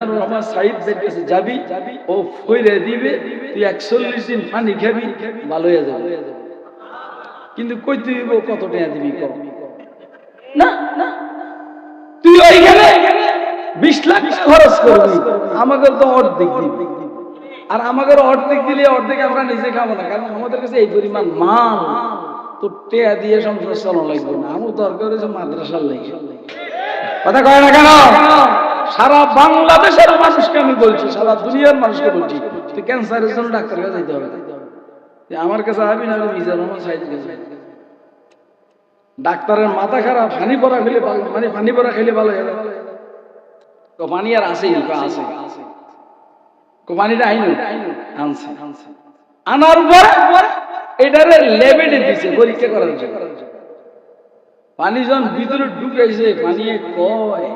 রহমান সাহিদের কাছে যাবি, ও ফইরে দিবে, তুই 41 দিন পানি খাবি, ভালো হয়ে যাবে। কিন্তু কই তুই কত টাকা দিবি কম না, তুই ওইখানে 20 লাখ খরচ করবি, আমাদের তো অর্ধেক দিবি। আর আমাদের অর্ধেক দিলে অর্ধেক আমরা নিজে খাবো না, কারণ আমাদের কাছে এই পরিমাণ মাল তো টেয়া দিয়ে সংসার চালানো লাগবে না। আমার দরকার হচ্ছে মাদ্রাসার লাগে। কথা কয় না কেন? সারা বাংলাদেশের মানুষকে আমি বলছি, সারা দুনিয়ার মানুষকে বলছি, তুই ক্যান্সারের জন্য ডাক্তার কাছে যেতে হবে, আমার কাছে আবি না, মিজানুর রহমান সাহিদের কাছে। ডাক্তারের মাথা খারাপ, পানি পড়া খেলে ভালো, মানে পানি পড়া খেলে ভালো হয়ে যাবে। পানি আর আসেই আছে, পানিটা আনছে, আনার পর এটারে লেবেটে দিছে পরীক্ষা করার জন্য। পানি যখন ভিতরে ঢুকেছে, পানি কয়